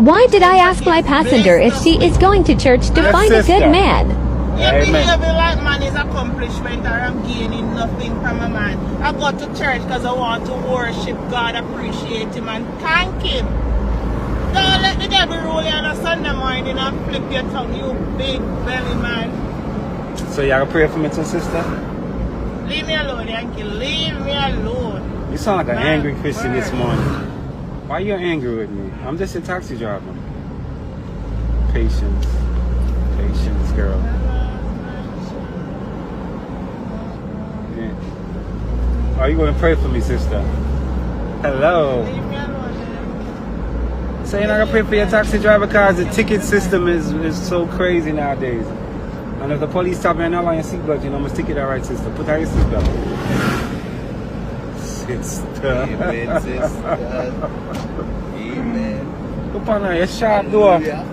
Why did I ask my passenger if she is going to church to find a good man? You behaving like man is accomplishment or I'm gaining nothing from a man. I go to church because I want to worship God, appreciate him and thank him. Don't let the devil roll you on a Sunday morning and flip your tongue, you big belly man. So y'all pray for me too, sister? Leave me alone, Yankee. Leave me alone. You sound like an angry Christian this morning. Why you angry with me? I'm just a taxi driver. Patience. Patience, girl. Yeah. Are you going to pray for me, sister? Hello. Leave me alone. So you're not going to pray for your taxi driver because the ticket system is so crazy nowadays. And if the police stop you and not on your seatbelt, you know, must take it all right, sister. Put on your seatbelt. Sister. Amen, sister. Amen. Go on, you're sharp, door. Hallelujah.